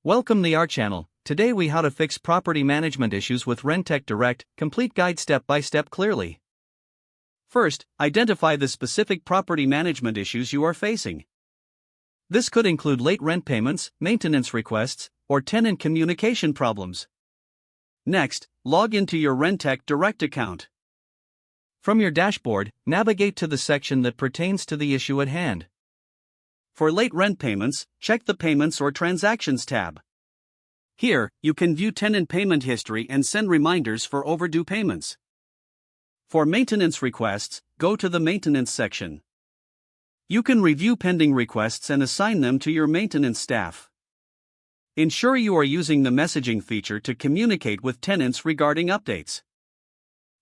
Welcome to our channel. Today we how to fix property management issues with Rentec Direct, complete guide step by step clearly. First, identify the specific property management issues you are facing. This could include late rent payments, maintenance requests, or tenant communication problems. Next, log into your Rentec Direct account. From your dashboard, navigate to the section that pertains to the issue at hand. For late rent payments, check the Payments or Transactions tab. Here, you can view tenant payment history and send reminders for overdue payments. For maintenance requests, go to the Maintenance section. You can review pending requests and assign them to your maintenance staff. Ensure you are using the messaging feature to communicate with tenants regarding updates.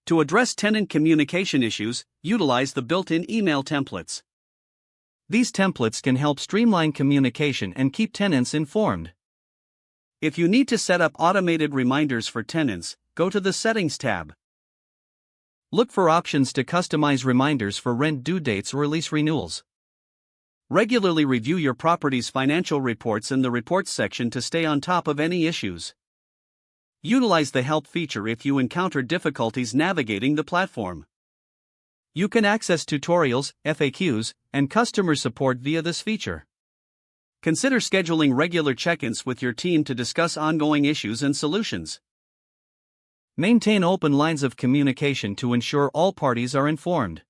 To address tenant communication issues, utilize the built-in email templates. These templates can help streamline communication and keep tenants informed. If you need to set up automated reminders for tenants, go to the Settings tab. Look for options to customize reminders for rent due dates or lease renewals. Regularly review your property's financial reports in the Reports section to stay on top of any issues. Utilize the Help feature if you encounter difficulties navigating the platform. You can access tutorials, FAQs, and customer support via this feature. Consider scheduling regular check-ins with your team to discuss ongoing issues and solutions. Maintain open lines of communication to ensure all parties are informed.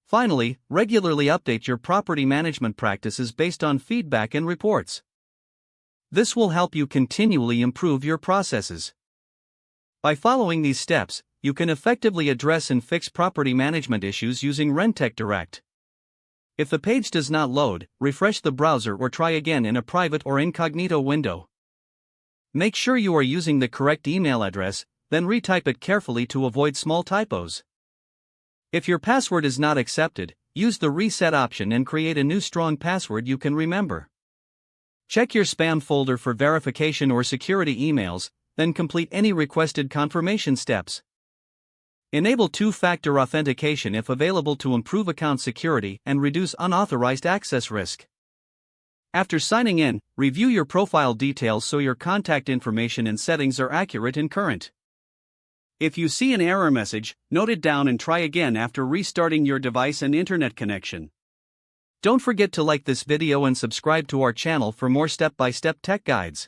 Finally, regularly update your property management practices based on feedback and reports. This will help you continually improve your processes. By following these steps, you can effectively address and fix property management issues using Rentec Direct. If the page does not load, refresh the browser or try again in a private or incognito window. Make sure you are using the correct email address, then retype it carefully to avoid small typos. If your password is not accepted, use the reset option and create a new strong password you can remember. Check your spam folder for verification or security emails, then complete any requested confirmation steps. Enable two-factor authentication if available to improve account security and reduce unauthorized access risk. After signing in, review your profile details so your contact information and settings are accurate and current. If you see an error message, note it down and try again after restarting your device and internet connection. Don't forget to like this video and subscribe to our channel for more step-by-step tech guides.